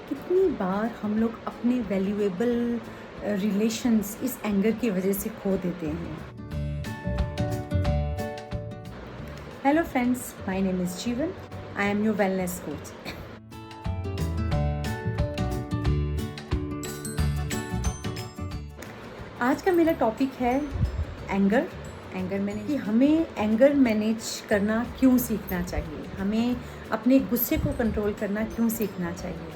कितनी बार हम लोग अपने वैल्यूएबल रिलेशंस इस एंगर की वजह से खो देते हैं। Hello friends, my name is Jeevan. I am your wellness coach. आज का मेरा टॉपिक है एंगर मैनेज। कि हमें एंगर मैनेज करना क्यों सीखना चाहिए, हमें अपने गुस्से को कंट्रोल करना क्यों सीखना चाहिए।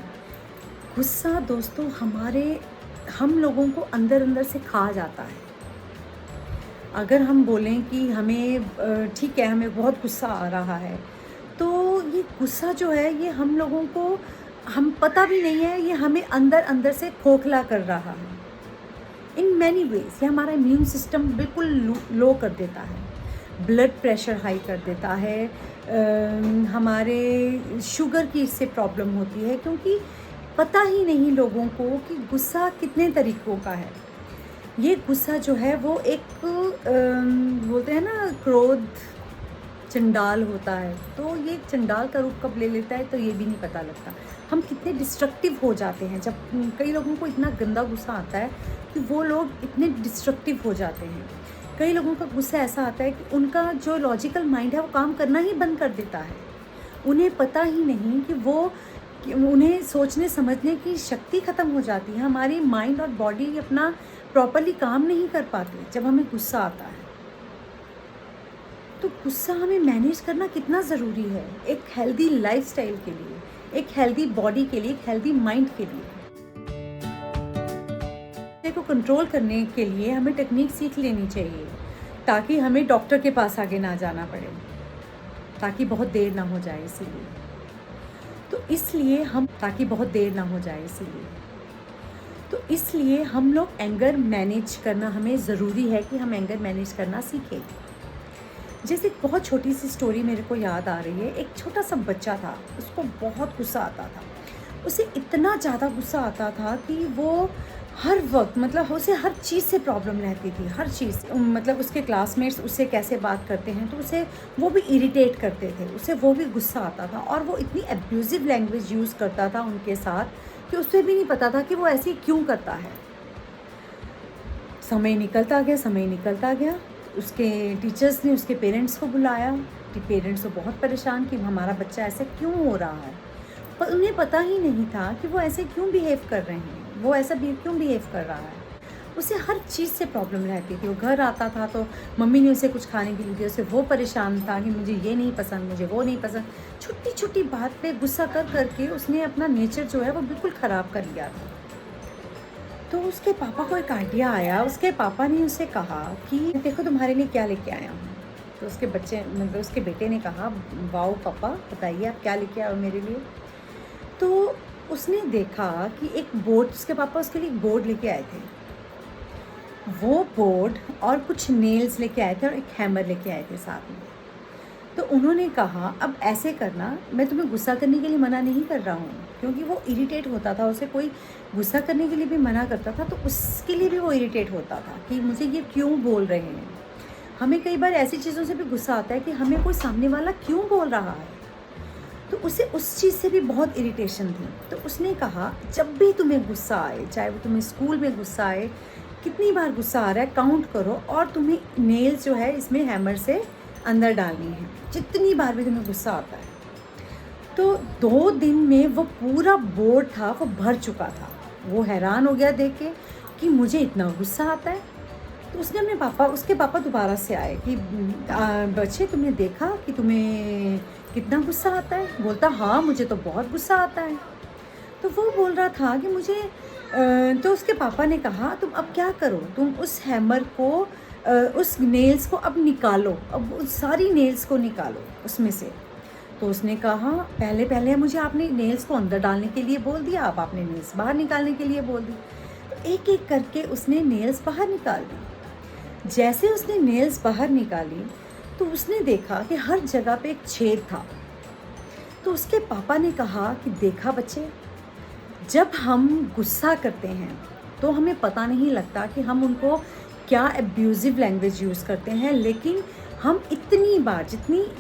गुस्सा दोस्तों हम लोगों को अंदर अंदर से खा जाता है। अगर हम बोलें कि हमें ठीक है, हमें बहुत गुस्सा आ रहा है, तो ये गुस्सा जो है ये हम लोगों को हम पता भी नहीं है, ये हमें अंदर अंदर से खोखला कर रहा है। इन मैनी वेज ये हमारा इम्यून सिस्टम बिल्कुल लो कर देता है, ब्लड प्रेशर हाई कर देता है, हमारे शुगर की इससे प्रॉब्लम होती है, क्योंकि पता ही नहीं लोगों को कि गुस्सा कितने तरीक़ों का है। ये गुस्सा जो है वो एक बोलते हैं ना, क्रोध चंडाल होता है। तो ये चंडाल का रूप कब ले लेता है तो ये भी नहीं पता लगता। हम कितने डिस्ट्रक्टिव हो जाते हैं जब कई लोगों को इतना गंदा गुस्सा आता है कि वो लोग इतने डिस्ट्रक्टिव हो जाते हैं। कई लोगों का गुस्सा ऐसा आता है कि उनका जो लॉजिकल माइंड है वो काम करना ही बंद कर देता है। उन्हें पता ही नहीं कि उन्हें सोचने समझने की शक्ति ख़त्म हो जाती है। हमारी माइंड और बॉडी अपना प्रॉपरली काम नहीं कर पाती जब हमें गुस्सा आता है। तो गुस्सा हमें मैनेज करना कितना ज़रूरी है एक हेल्दी लाइफस्टाइल के लिए, एक हेल्दी बॉडी के लिए, एक हेल्दी माइंड के लिए। गुस्से को कंट्रोल करने के लिए हमें टेक्निक सीख लेनी चाहिए, ताकि हमें डॉक्टर के पास आगे ना जाना पड़े, ताकि बहुत देर ना हो जाए इसलिए हम लोग एंगर मैनेज करना, हमें ज़रूरी है कि हम एंगर मैनेज करना सीखें। जैसे एक बहुत छोटी सी स्टोरी मेरे को याद आ रही है। एक छोटा सा बच्चा था, उसको बहुत गुस्सा आता था। उसे इतना ज़्यादा गुस्सा आता था कि वो हर वक्त उसे हर चीज़ से प्रॉब्लम रहती थी, हर चीज़। उसके क्लासमेट्स उससे कैसे बात करते हैं तो उसे वो भी इरिटेट करते थे, उसे वो भी गुस्सा आता था। और वो इतनी एब्यूज़िव लैंग्वेज यूज़ करता था उनके साथ कि उसे भी नहीं पता था कि वो ऐसे क्यों करता है। समय निकलता गया। उसके टीचर्स ने उसके पेरेंट्स को बुलाया कि पेरेंट्स तो बहुत परेशान कि हमारा बच्चा ऐसे क्यों हो रहा है। पर उन्हें पता ही नहीं था कि वो ऐसे क्यों बिहेव कर रहे हैं, वो ऐसा क्यों बिहेव कर रहा है। उसे हर चीज़ से प्रॉब्लम रहती थी। वो घर आता था तो मम्मी ने उसे कुछ खाने के लिए दिया, उसे वो परेशान था कि मुझे ये नहीं पसंद, मुझे वो नहीं पसंद। छोटी छोटी बात पे गुस्सा करके उसने अपना नेचर जो है वो बिल्कुल ख़राब कर लिया था। तो उसके पापा को एक आइडिया आया। उसके पापा ने उसे कहा कि देखो तुम्हारे लिए क्या लेके आया हूँ। तो उसके बेटे ने कहा, वाओ पापा, बताइए आप क्या लेके आए हो मेरे लिए। तो उसने देखा कि एक बोर्ड, उसके पापा उसके लिए एक बोर्ड लेके आए थे। वो बोर्ड और कुछ नेल्स लेके आए थे और एक हैमर लेके आए थे साथ में। तो उन्होंने कहा, अब ऐसे करना, मैं तुम्हें गुस्सा करने के लिए मना नहीं कर रहा हूँ, क्योंकि वो इरिटेट होता था। उसे कोई गुस्सा करने के लिए भी मना करता था तो उसके लिए भी वो इरिटेट होता था कि मुझे ये क्यों बोल रहे हैं। हमें कई बार ऐसी चीज़ों से भी गुस्सा आता है कि हमें कोई सामने वाला क्यों बोल रहा है, तो उसे उस चीज़ से भी बहुत इरिटेशन थी। तो उसने कहा, जब भी तुम्हें गुस्सा आए, चाहे वो तुम्हें स्कूल में गुस्सा आए, कितनी बार गुस्सा आ रहा है काउंट करो, और तुम्हें नेल्स जो है इसमें हैमर से अंदर डालनी है, जितनी बार भी तुम्हें गुस्सा आता है। तो 2 दिन में वो पूरा बोर्ड था वो भर चुका था। वो हैरान हो गया देख के कि मुझे इतना गुस्सा आता है। तो उसने उसके पापा दोबारा से आए कि बच्चे, तुमने देखा कि तुम्हें कितना गुस्सा आता है। बोलता, हाँ मुझे तो बहुत गुस्सा आता है। तो वो बोल रहा था कि मुझे तो उसके पापा ने कहा, तुम अब क्या करो, तुम उस हैमर को उस नेल्स को अब निकालो, अब उस सारी नेल्स को निकालो उसमें से। तो उसने कहा, पहले मुझे आपने नेल्स को अंदर डालने के लिए बोल दिया, अब आपने नेल्स बाहर निकालने के लिए बोल दी। तो एक एक करके उसने नेल्स बाहर निकाल दी। जैसे उसने नेल्स बाहर निकाली तो उसने देखा कि हर जगह पे एक छेद था। तो उसके पापा ने कहा कि देखा बच्चे, जब हम गुस्सा करते हैं तो हमें पता नहीं लगता कि हम उनको क्या एब्यूज़िव लैंग्वेज यूज़ करते हैं। लेकिन हम इतनी बार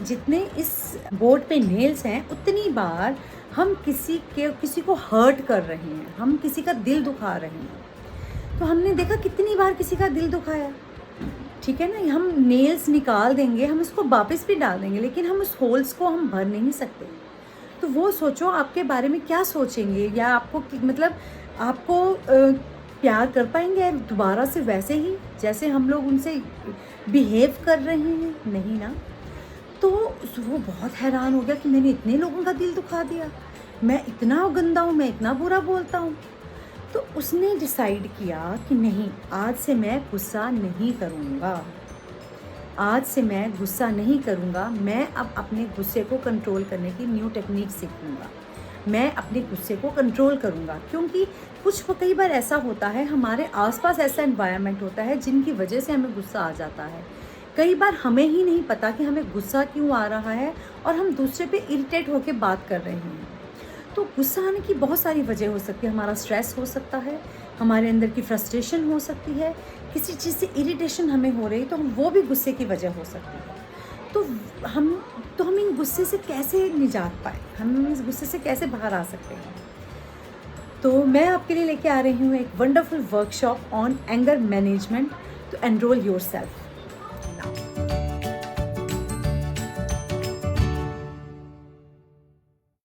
जितने इस बोर्ड पे नेल्स हैं, उतनी बार हम किसी को हर्ट कर रहे हैं, हम किसी का दिल दुखा रहे हैं। तो हमने देखा कितनी बार किसी का दिल दुखाया, ठीक है ना। हम नेल्स निकाल देंगे, हम उसको वापस भी डाल देंगे, लेकिन हम उस होल्स को हम भर नहीं सकते। तो वो सोचो आपके बारे में क्या सोचेंगे, या आपको मतलब आपको प्यार कर पाएंगे दोबारा से वैसे ही जैसे हम लोग उनसे बिहेव कर रहे हैं, नहीं ना। तो वो बहुत हैरान हो गया कि मैंने इतने लोगों का दिल दुखा दिया, मैं इतना गंदा हूँ, मैं इतना बुरा बोलता हूँ। तो उसने डिसाइड किया कि नहीं, आज से मैं गुस्सा नहीं करूँगा, आज से मैं गुस्सा नहीं करूँगा। मैं अब अपने गुस्से को कंट्रोल करने की न्यू टेक्निक सीखूँगा, मैं अपने गुस्से को कंट्रोल करूँगा। क्योंकि कई बार ऐसा होता है, हमारे आसपास ऐसा एनवायरनमेंट होता है जिनकी वजह से हमें गुस्सा आ जाता है। कई बार हमें ही नहीं पता कि हमें गुस्सा क्यों आ रहा है और हम दूसरे पे इरिटेट होकर बात कर रहे हैं। तो गुस्सा आने की बहुत सारी वजह हो सकती है। हमारा स्ट्रेस हो सकता है, हमारे अंदर की फ्रस्ट्रेशन हो सकती है, किसी चीज़ से इरिटेशन हमें हो रही, तो वो भी गुस्से की वजह हो सकती है। तो हम इन गुस्से से कैसे निजात पाएँ, हम इस गुस्से से कैसे बाहर आ सकते हैं। तो मैं आपके लिए लेके आ रही हूँ एक wonderful workshop on anger management, to enrol yourself.